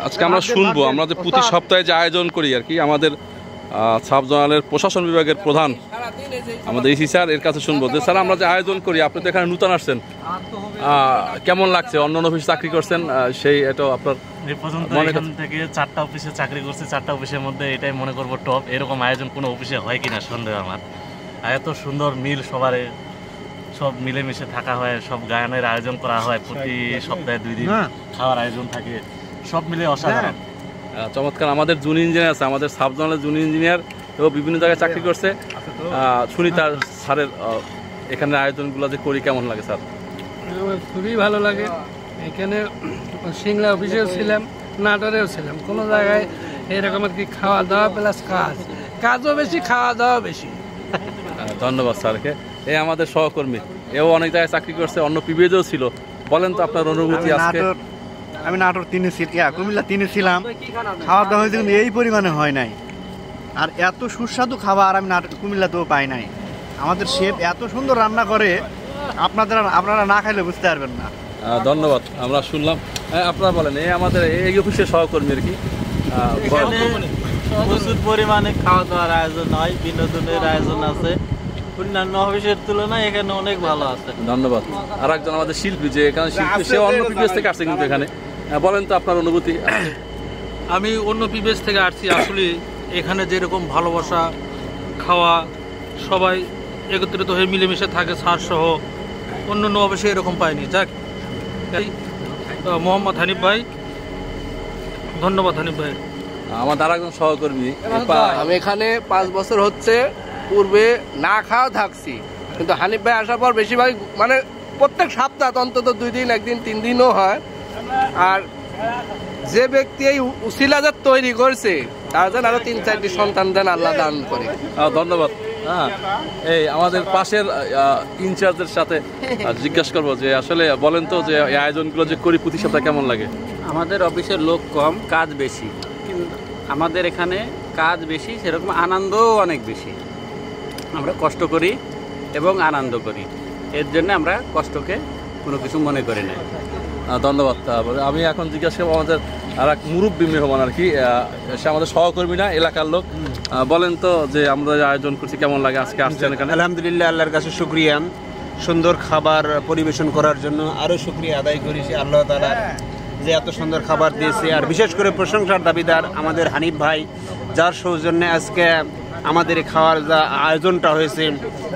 আজকে আমরা শুনবো, আমরা যে প্রতি সপ্তাহে যে আয়োজন করি আর কি, আমাদের সাব জোনালের প্রশাসন বিভাগের প্রধান আমাদের ইসি স্যার এর কাছে শুনবো যে স্যার আমরা যে আয়োজন করি, আপনি তো এখানে নূতন আসছেন, কেমন লাগছে? অন্য অফিসে চাকরি করছেন, সেই এটা আপনার এখান থেকে 4টা অফিসে চাকরি করছি, 4টা অফিসের মধ্যে এটাই মনে করবো টপ। এরকম আয়োজন কোনো অফিসে হয় কিনা সন্দেহ আমার। এত সুন্দর মিল, সবার সব মিলেমিশে থাকা হয়, সব গায়নের আয়োজন করা হয়, প্রতি সপ্তাহে 2 দিন খাওয়ার আয়োজন থাকে, সব মিলে অসাধারণ চমৎকার। আমাদের জুনিয়র ইঞ্জিনিয়ার আছে, আমাদের সাব জোনালের জুনিয়র ইঞ্জিনিয়ার, ও বিভিন্ন জায়গায় চাকরি করছে। শুনি তার স্যারের এখানে আয়োজনগুলো যে করি কেমন লাগে স্যার? খুবই ভালো লাগে। এখানে সিংলা অফিসেও ছিলাম, নাটোরেও ছিলাম, কোনো জায়গায় এরকম আর কি খাওয়া দাওয়া প্লাস কাজও বেশি, খাওয়া দাওয়া বেশি। ধন্যবাদ স্যারকে। এই আমাদের সহকর্মী, এও অনেক জায়গায় চাকরি করছে, অন্য পিবিএও ছিল। বলেন তো আপনার অনুভূতি আজকে? আমি নাটোর 3-এ কুমিল্লা 3-এ ছিলাম, খাওয়া দাওয়া হয়েছে কিন্তু এই পরিমাণে হয় নাই। আর এত সুস্বাদু খাবার আমি কুমিল্লাতেও পাই নাই। আমাদের শেফ এত সুন্দর রান্না করে, আপনারা না খাইলে বুঝতে পারবেন না। ধন্যবাদ, আমরা শুনলাম। আপনারা বলেন, এই আমাদের এই অফিসের সহকর্মী আর কি, প্রচুর পরিমাণে খাওয়া দাওয়ার আয়োজন হয়, বিনোদনের আয়োজন আছে, অন্যান্য অফিসের তুলনায় এখানে অনেক ভালো আছে। ধন্যবাদ। আর একজন আমাদের শিল্পী, যে এখানে শিল্পী, সে অন্য পিবিএস থেকে আসছে কিন্তু এখানে। বলেন তো আপনার অনুভূতি? আমি অন্য পিবিএস থেকে আসছি। আসলে এখানে যেরকম ভালোবাসা, খাওয়া, সবাই একত্রিত হয়ে মিলেমিশে থাকে, স্যার সহ, অন্য অফিসে এরকম পাইনি। যাক, মোহাম্মদ হানিফ ভাই, ধন্যবাদ হানিফ ভাই। আমার আর একজন সহকর্মী, আমি এখানে 5 বছর হচ্ছে, পূর্বে না খাওয়া থাকছি, কিন্তু হানিফ ভাই আসার পর বেশিরভাগ মানে প্রত্যেক সপ্তাহ অন্তত 2 দিন, 1 দিন, 3 দিনও হয়। আর যে ব্যক্তি এই উসিলাজাত তৈরি করছে, তার যেন আরো 3-4টি সন্তান দেন আল্লাহ দান করে। ধন্যবাদ। হ্যাঁ, এই আমাদের পাশের ইনচার্জের সাথে জিজ্ঞাসা করবো যে আসলে বলেন তো যে এই আয়োজনগুলো যে করি প্রতি সপ্তাহে কেমন লাগে? আমাদের অফিসের লোক কম, কাজ বেশি, কিন্তু আমাদের এখানে কাজ বেশি, সেরকম আনন্দও অনেক বেশি। আমরা কষ্ট করি এবং আনন্দ করি, এর জন্য আমরা কষ্টকে কোনো কিছু মনে করি না। ধন্যবাদ। আমি এখন জিজ্ঞাসা করবো আমাদের আর এক মুরব্বী মেহমান আর কি, সে আমাদের সহকর্মী না, এলাকার লোক। বলেন তো যে আমরা আয়োজন করছি কেমন লাগে আজকে আসছেন এখানে? আলহামদুলিল্লাহ, আল্লাহর কাছে শুকরিয়া, সুন্দর খাবার পরিবেশন করার জন্য আরও শুকরিয়া আদায় করেছি আল্লাহ তাআলা যে এত সুন্দর খাবার দিয়েছে। আর বিশেষ করে প্রশংসার দাবিদার আমাদের হানিফ ভাই, যার সৌজন্যে আজকে আমাদের খাওয়ার যা আয়োজনটা হয়েছে।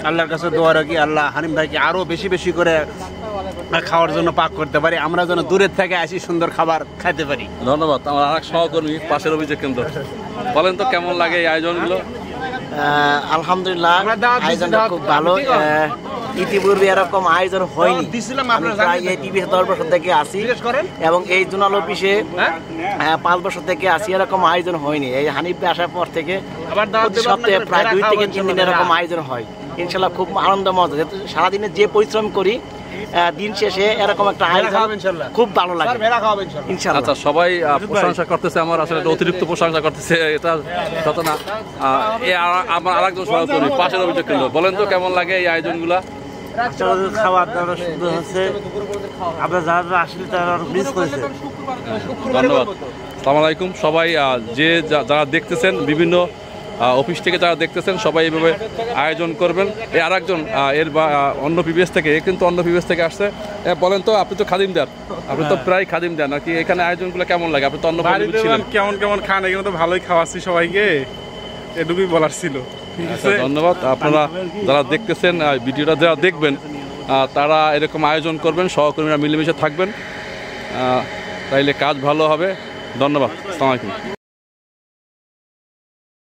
আল্লাহর কাছে দোয়া রাখি আল্লাহ হানিফ ভাইকে আরও বেশি বেশি করে খাওয়ার জন্য পাক করতে পারি, আমরা যেন দূরের থেকে আসি সুন্দর খাবার খাইতে পারি। ধন্যবাদ। আমার আরেক সহকর্মী পাশের অভিযোগ কেন্দ্র, বলেন তো কেমন লাগে এই আয়োজনগুলো? আলহামদুলিল্লাহ, আয়োজনটা খুব ভালো। ইতিপূর্বে এরকম আয়োজন হয়নি। এই টিভি 10 বছর থেকে আসি এবং এই জোনাল অফিসে 5 বছর থেকে আসি, এরকম আয়োজন হয়নি। এই হানিফ আসার পর থেকে প্রতি সপ্তাহে প্রায় 2 থেকে 3 দিন এরকম আয়োজন হয়। ইনশাল্লাহ খুব আনন্দ মজা, যেহেতু সারাদিনে যে পরিশ্রম করি, দিন শেষে এরকম একটা আয়োজন খুব ভালো লাগে ইনশাআল্লাহ। আচ্ছা, সবাই প্রশংসা করতেছে, আমার আসলে অতিরিক্ত প্রশংসা করতেছে, এটা যত না। আমার আরেকজন সহকর্মী পাশের অভিযোগ কেন্দ্র, বলেন তো কেমন লাগে এই আয়োজনগুলা? খাবার দাবার সুন্দর হচ্ছে, আমরা যারা আসলে তারা মিস করেছে। ধন্যবাদ। আসসালামু আলাইকুম সবাই, যে যারা দেখতেছেন, বিভিন্ন অফিস থেকে যারা দেখতেছেন, সবাই এইভাবে আয়োজন করবেন। এই আর একজন এর অন্য পিবিএস থেকে, কিন্তু অন্য পিবিএস থেকে আসছে। বলেন তো, আপনি তো খাদিমদার, আপনি তো প্রায় খাদিমদার নাকি? এখানে আয়োজনগুলো কেমন লাগে? আপনি তো অন্য কেমন খান, এখানে তো ভালোই খাওয়াচ্ছি সবাইকে, এটুকুই বলার ছিল। ধন্যবাদ। আপনারা যারা দেখতেছেন, ভিডিওটা যারা দেখবেন, তারা এরকম আয়োজন করবেন, সহকর্মীরা মিলেমিশে থাকবেন, তাইলে কাজ ভালো হবে। ধন্যবাদ। আসসালামু আলাইকুম।